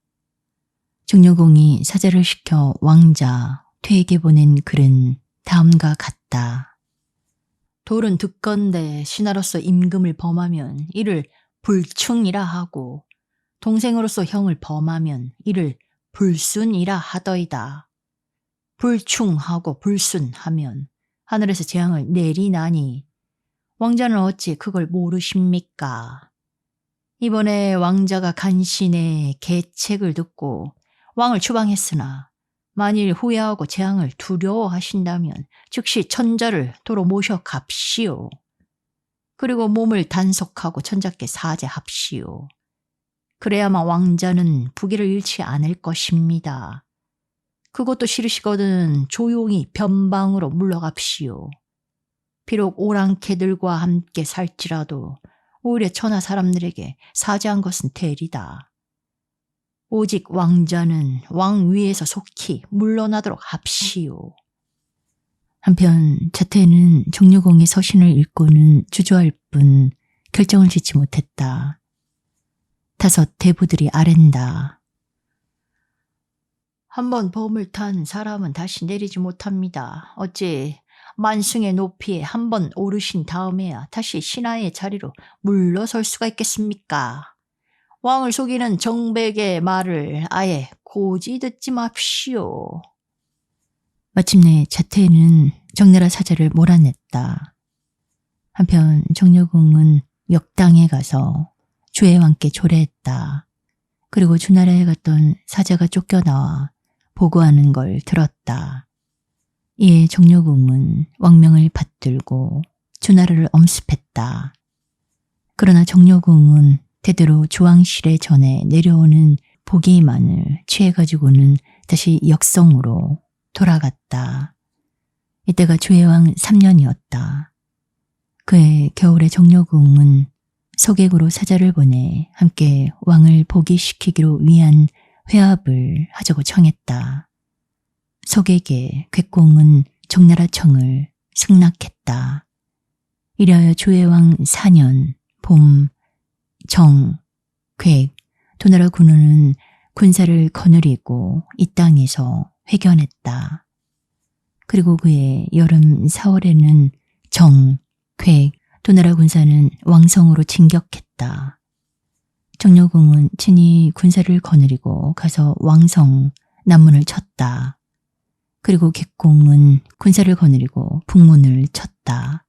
정료공이 사자를 시켜 왕자 퇴에게 보낸 글은 다음과 같다. 돌은 듣건대 신하로서 임금을 범하면 이를 불충이라 하고 동생으로서 형을 범하면 이를 불순이라 하더이다. 불충하고 불순하면 하늘에서 재앙을 내리나니 왕자는 어찌 그걸 모르십니까? 이번에 왕자가 간신의 계책을 듣고 왕을 추방했으나 만일 후회하고 재앙을 두려워하신다면 즉시 천자를 도로 모셔 갑시오. 그리고 몸을 단속하고 천자께 사죄합시오. 그래야만 왕자는 부귀를 잃지 않을 것입니다. 그것도 싫으시거든 조용히 변방으로 물러갑시오. 비록 오랑캐들과 함께 살지라도 오히려 천하 사람들에게 사죄한 것은 되리다. 오직 왕자는 왕 위에서 속히 물러나도록 합시오. 한편 자태는 정료공의 서신을 읽고는 주저할 뿐 결정을 짓지 못했다. 5대부들이 아랜다. 한번 범을 탄 사람은 다시 내리지 못합니다. 어찌 만승의 높이에 한번 오르신 다음에야 다시 신하의 자리로 물러설 수가 있겠습니까? 왕을 속이는 정백의 말을 아예 고지 듣지 맙시오. 마침내 자태는 정나라 사자를 몰아냈다. 한편 정료공은 역당에 가서 주해왕께 조례했다. 그리고 주나라에 갔던 사자가 쫓겨나와 보고하는 걸 들었다. 이에 정료공은 왕명을 받들고 주나라를 엄습했다. 그러나 정료공은 대대로 조왕실에 전해 내려오는 보기만을 취해가지고는 다시 역성으로 돌아갔다. 이때가 주해왕 3년이었다. 그해 겨울에 정료공은 서객으로 사자를 보내 함께 왕을 복위시키기로 위한 회합을 하자고 청했다. 서객의 궤공은 정나라 청을 승낙했다. 이래하여 주해왕 4년 봄 정, 궤, 도나라 군우는 군사를 거느리고 이 땅에서 회견했다. 그리고 그해 여름 4월에는 정, 궤, 도나라 군사는 왕성으로 진격했다. 정료공은 친히 군사를 거느리고 가서 왕성 남문을 쳤다. 그리고 객공은 군사를 거느리고 북문을 쳤다.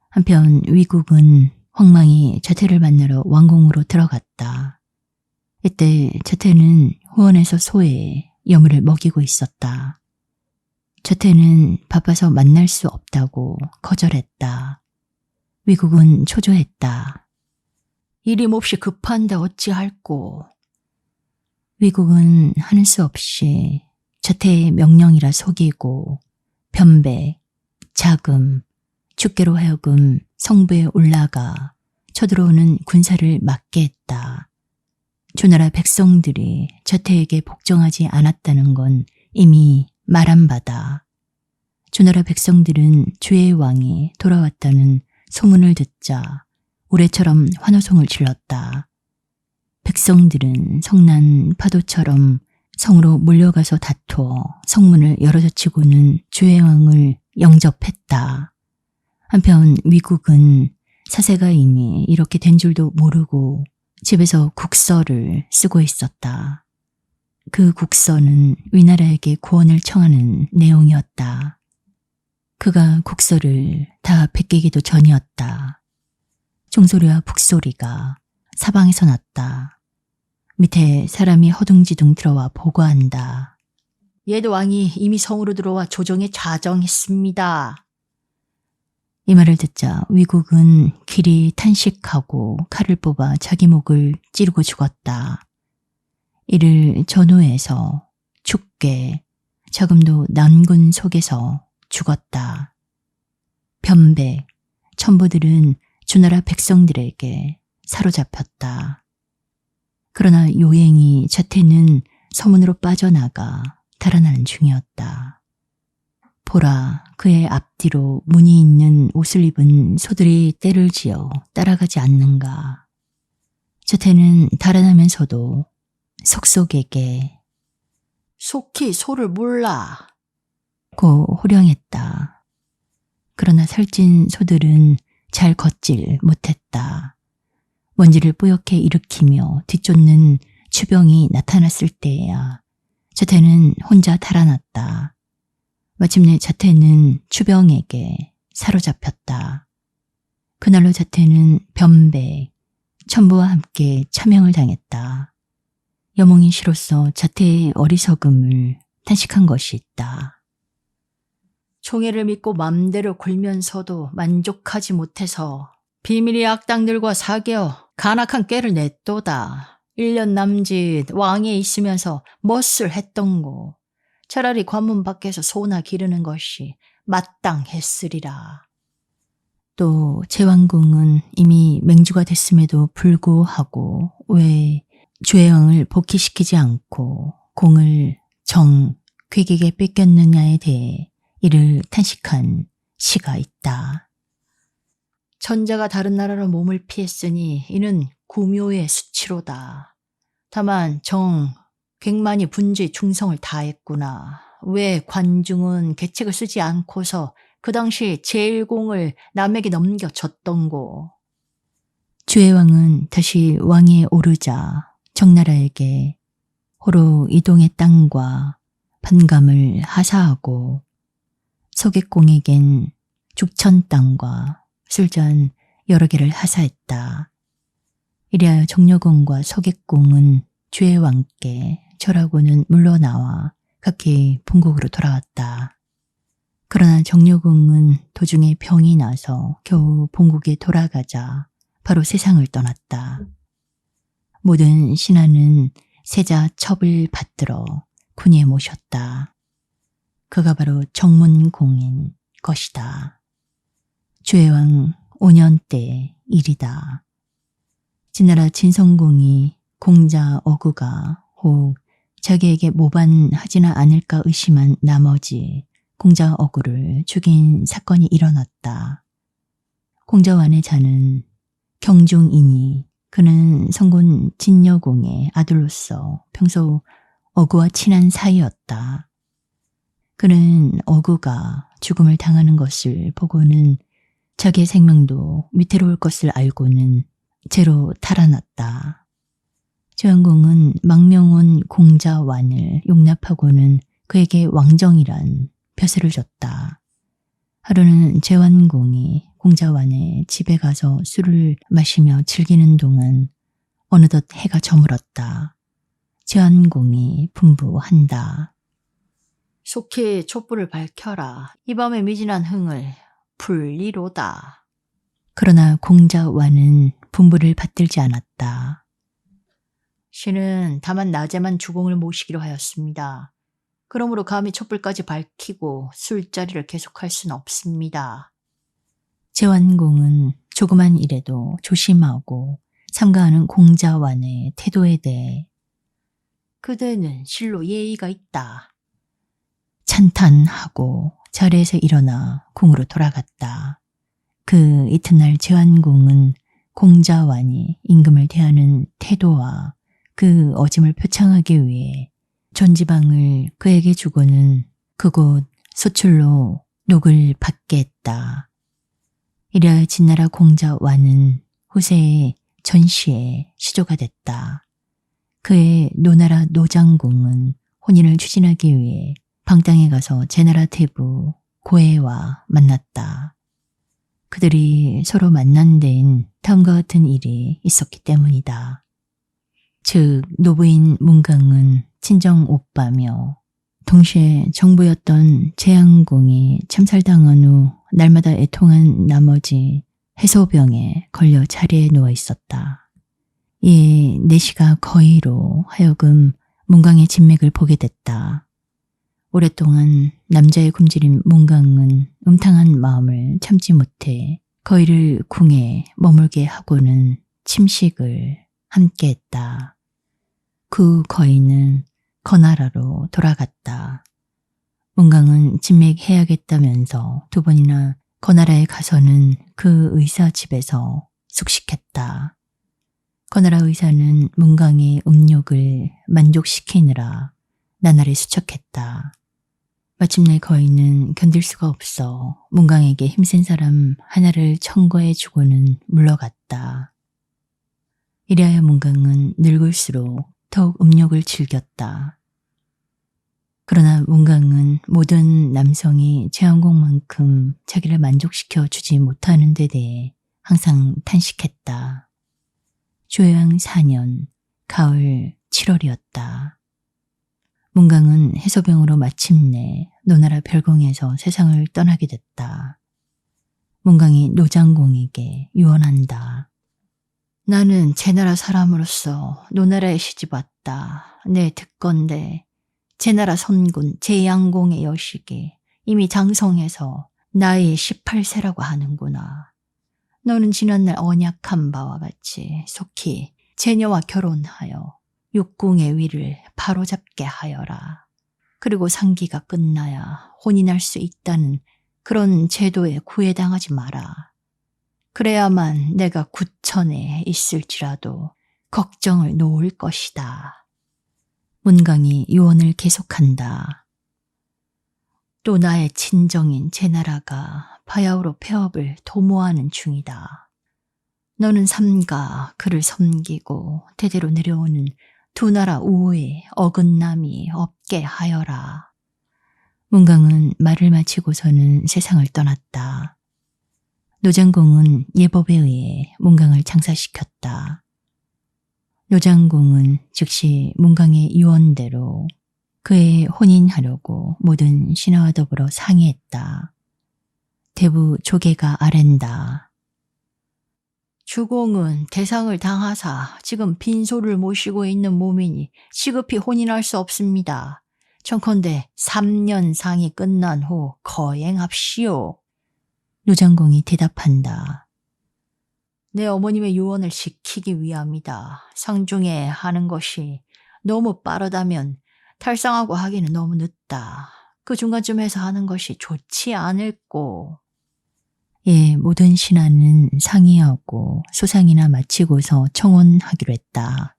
한편 위국은 황망이 자태를 만나러 왕궁으로 들어갔다. 이때 자태는 후원에서 소에 여물을 먹이고 있었다. 자태는 바빠서 만날 수 없다고 거절했다. 위국은 초조했다. 일이 몹시 급한데 어찌할꼬. 위국은 하는 수 없이 자태의 명령이라 속이고 변배, 자금, 축계로 하여금 성부에 올라가 쳐들어오는 군사를 막게 했다. 주나라 백성들이 자태에게 복종하지 않았다는 건 이미 말한 바다. 주나라 백성들은 주의 왕이 돌아왔다는 소문을 듣자 우레처럼 환호성을 질렀다. 백성들은 성난 파도처럼 성으로 몰려가서 다투어 성문을 열어젖히고는 주의 왕을 영접했다. 한편 위국은 사세가 이미 이렇게 된 줄도 모르고 집에서 국서를 쓰고 있었다. 그 국서는 위나라에게 구원을 청하는 내용이었다. 그가 국서를 다 베끼기도 전이었다. 종소리와 북소리가 사방에서 났다. 밑에 사람이 허둥지둥 들어와 보고한다. 옛 왕이 이미 성으로 들어와 조정에 자정했습니다. 이 말을 듣자 위국은 길이 탄식하고 칼을 뽑아 자기 목을 찌르고 죽었다. 이를 전후에서 춥게 자금도 난군 속에서 죽었다. 변백, 천부들은 주나라 백성들에게 사로잡혔다. 그러나 요행이 자태는 서문으로 빠져나가 달아나는 중이었다. 보라, 그의 앞뒤로 무늬 있는 옷을 입은 소들이 떼를 지어 따라가지 않는가. 자태는 달아나면서도 속속에게 속히 소를 몰라 고 호령했다. 그러나 살찐 소들은 잘 걷질 못했다. 먼지를 뿌옇게 일으키며 뒤쫓는 추병이 나타났을 때에야 자태는 혼자 달아났다. 마침내 자태는 추병에게 사로잡혔다. 그날로 자태는 변백, 천부와 함께 차명을 당했다. 여몽이 시로써 자태의 어리석음을 탄식한 것이 있다. 총애를 믿고 맘대로 굴면서도 만족하지 못해서 비밀의 악당들과 사귀어 간악한 꾀를 냈도다. 1년 남짓 왕에 있으면서 멋을 했던고. 차라리 관문 밖에서 소나 기르는 것이 마땅했으리라. 또 제왕궁은 이미 맹주가 됐음에도 불구하고 왜 주혜왕을 복귀시키지 않고 공을 괴객에 뺏겼느냐에 대해 이를 탄식한 시가 있다. 천자가 다른 나라로 몸을 피했으니 이는 구묘의 수치로다. 다만 객만이 분주의 충성을 다했구나. 왜 관중은 계책을 쓰지 않고서 그 당시 제1공을 남에게 넘겨줬던고. 주혜왕은 다시 왕위에 오르자 정나라에게 호로 이동의 땅과 반감을 하사하고 서객공에겐 죽천 땅과 술잔 여러 개를 하사했다. 이리하여 정려공과 서객공은 주혜왕께 절하고는 물러나와 각기 본국으로 돌아왔다. 그러나 정려공은 도중에 병이 나서 겨우 본국에 돌아가자 바로 세상을 떠났다. 모든 신하는 세자 첩을 받들어 군위에 모셨다. 그가 바로 정문공인 것이다. 주혜왕 5년 때 일이다. 진나라 진성공이 공자 어구가 혹 자기에게 모반하지는 않을까 의심한 나머지 공자 어구를 죽인 사건이 일어났다. 공자 완의 자는 경중이니 그는 성군 진여공의 아들로서 평소 어구와 친한 사이였다. 그는 어구가 죽음을 당하는 것을 보고는 자기의 생명도 위태로울 것을 알고는 제로 달아났다. 제왕공은 망명온 공자완을 용납하고는 그에게 왕정이란 벼슬을 줬다. 하루는 제왕공이 공자완의 집에 가서 술을 마시며 즐기는 동안 어느덧 해가 저물었다. 제왕공이 분부한다. 속히 촛불을 밝혀라. 이 밤의 미진한 흥을 풀리로다. 그러나 공자완은 분부를 받들지 않았다. 신은 다만 낮에만 주공을 모시기로 하였습니다. 그러므로 감히 촛불까지 밝히고 술자리를 계속할 수는 없습니다. 제왕공은 조그만 일에도 조심하고 삼가하는 공자완의 태도에 대해 그대는 실로 예의가 있다. 찬탄하고 자리에서 일어나 궁으로 돌아갔다. 그 이튿날 제왕공은 공자완이 임금을 대하는 태도와 그 어짐을 표창하기 위해 전지방을 그에게 주고는 그곳 소출로 녹을 받게 했다. 이리하여 진나라 공자완은 후세에 전시에 시조가 됐다. 그의 노나라 노장공은 혼인을 추진하기 위해 방땅에 가서 제나라 대부 고해와 만났다. 그들이 서로 만난 데엔 다음과 같은 일이 있었기 때문이다. 즉 노부인 문강은 친정 오빠며 동시에 정부였던 제양공이 참살당한 후 날마다 애통한 나머지 해소병에 걸려 자리에 누워 있었다. 이에 내시가 거의로 하여금 문강의 진맥을 보게 됐다. 오랫동안 남자의 굶주린 문강은 음탕한 마음을 참지 못해 거의를 궁에 머물게 하고는 침식을 함께 했다. 그 거의는 거나라로 돌아갔다. 문강은 진맥해야겠다면서 2번이나 거나라에 가서는 그 의사 집에서 숙식했다. 거나라 의사는 문강의 음욕을 만족시키느라 나날이 수척했다. 마침내 거인은 견딜 수가 없어 문강에게 힘센 사람 하나를 청구해 주고는 물러갔다. 이리하여 문강은 늙을수록 더욱 음욕을 즐겼다. 그러나 문강은 모든 남성이 제왕공만큼 자기를 만족시켜 주지 못하는 데 대해 항상 탄식했다. 주해왕 4년 가을 7월이었다. 문강은 해소병으로 마침내 노나라 별궁에서 세상을 떠나게 됐다. 문강이 노장공에게 유언한다. 나는 제나라 사람으로서 노나라에 시집왔다. 내 듣건대 제나라 선군 제양공의 여식이 이미 장성해서 나이 18세라고 하는구나. 너는 지난날 언약한 바와 같이 속히 제녀와 결혼하여 육궁의 위를 바로잡게 하여라. 그리고 상기가 끝나야 혼인할 수 있다는 그런 제도에 구애당하지 마라. 그래야만 내가 구천에 있을지라도 걱정을 놓을 것이다. 문강이 유언을 계속한다. 또 나의 친정인 제나라가 바야흐로 폐업을 도모하는 중이다. 너는 삼가 그를 섬기고 대대로 내려오는 2 나라 우호에 어긋남이 없게 하여라. 문강은 말을 마치고서는 세상을 떠났다. 노장공은 예법에 의해 문강을 장사시켰다. 노장공은 즉시 문강의 유언대로 그의 혼인하려고 모든 신하와 더불어 상의했다. 대부 조계가 아랜다. 주공은 대상을 당하사 지금 빈소를 모시고 있는 몸이니 시급히 혼인할 수 없습니다. 청컨대 3년 상이 끝난 후 거행합시오. 노장공이 대답한다. 내 어머님의 유언을 지키기 위함이다. 상중에 하는 것이 너무 빠르다면 탈상하고 하기는 너무 늦다. 그 중간쯤에서 하는 것이 좋지 않을꼬. 예, 모든 신하는 상의하고 소상이나 마치고서 청혼하기로 했다.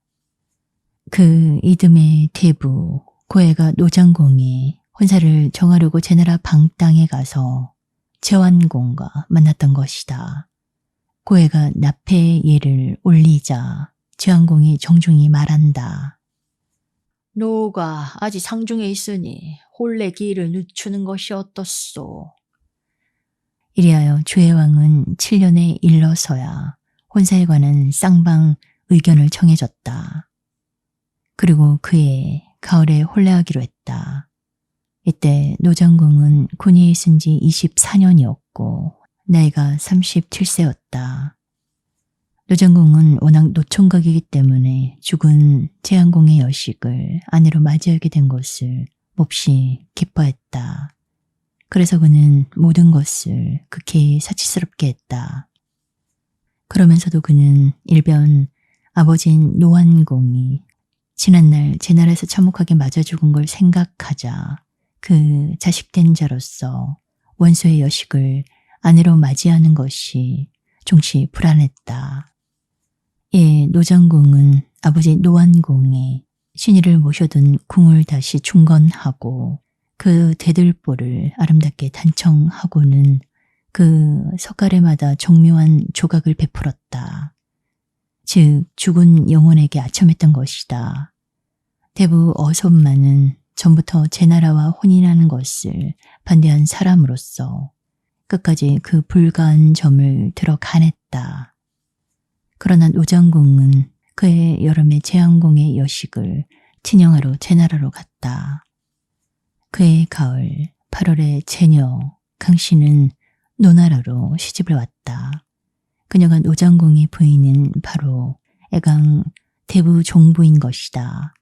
그 이듬해 대부 고해가 노장공이 혼사를 정하려고 제나라 방땅에 가서 제완공과 만났던 것이다. 고해가 납해 예를 올리자 제완공이 정중히 말한다. 노가 아직 상중에 있으니 혼례 기일을 늦추는 것이 어떻소? 이리하여 주해왕은 7년에 일러서야 혼사에 관한 쌍방 의견을 정해줬다. 그리고 그해 가을에 혼례하기로 했다. 이때 노장공은 군위에 있은 지 24년이었고 나이가 37세였다. 노장공은 워낙 노총각이기 때문에 죽은 제양공의 여식을 아내로 맞이하게 된 것을 몹시 기뻐했다. 그래서 그는 모든 것을 극히 사치스럽게 했다. 그러면서도 그는 일변 아버지인 노안공이 지난날 제나라에서 참혹하게 맞아 죽은 걸 생각하자 그 자식된 자로서 원수의 여식을 아내로 맞이하는 것이 종시 불안했다. 예, 노장공은 아버지 노안공의 신의를 모셔둔 궁을 다시 중건하고 그 대들보를 아름답게 단청하고는 그 석가래마다 정묘한 조각을 베풀었다. 즉 죽은 영혼에게 아첨했던 것이다. 대부 어손만은 전부터 제나라와 혼인하는 것을 반대한 사람으로서 끝까지 그 불가한 점을 들어가냈다. 그러나 노장공은 그해 여름에 제왕공의 여식을 친형하러 제나라로 갔다. 그해 가을 8월에 제녀 강씨는 노나라로 시집을 왔다. 그녀가 노장공의 부인은 바로 애강 대부 종부인 것이다.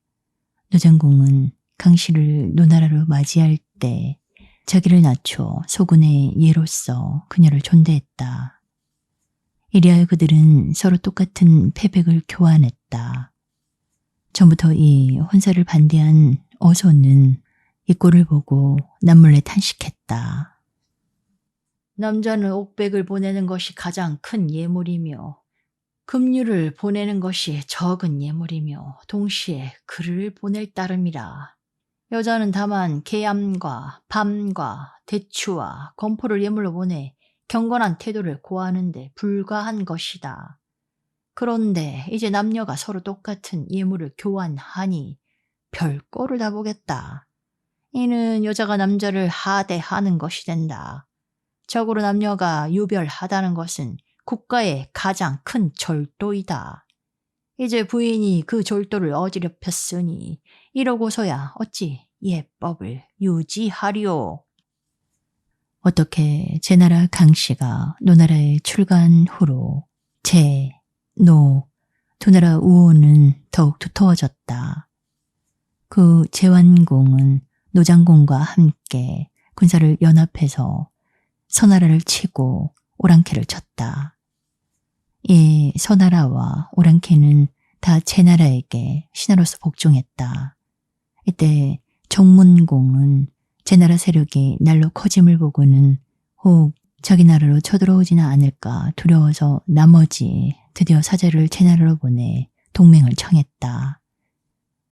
노장공은 강씨를 노나라로 맞이할 때 자기를 낮춰 소군의 예로서 그녀를 존대했다. 이리하여 그들은 서로 똑같은 패백을 교환했다. 전부터 이 혼사를 반대한 어손은 이 꼴을 보고 남몰래 탄식했다. 남자는 옥백을 보내는 것이 가장 큰 예물이며 급류를 보내는 것이 적은 예물이며 동시에 글을 보낼 따름이라. 여자는 다만 계암과 밤과 대추와 검포를 예물로 보내 경건한 태도를 고하는데 불과한 것이다. 그런데 이제 남녀가 서로 똑같은 예물을 교환하니 별 꼴을 다 보겠다. 이는 여자가 남자를 하대하는 것이 된다. 적으로 남녀가 유별하다는 것은 국가의 가장 큰 절도이다. 이제 부인이 그 절도를 어지럽혔으니 이러고서야 어찌 예법을 유지하리오. 어떻게 제나라 강씨가 노나라에 출가한 후로 제, 노, 두 나라 우호는 더욱 두터워졌다. 그 제완공은 노장공과 함께 군사를 연합해서 서나라를 치고 오랑캐를 쳤다. 이 서나라와 오랑캐는 다 제나라에게 신하로서 복종했다. 이때 정문공은 제나라 세력이 날로 커짐을 보고는 혹 자기 나라로 쳐들어오지는 않을까 두려워서 나머지 드디어 사제를 제나라로 보내 동맹을 청했다.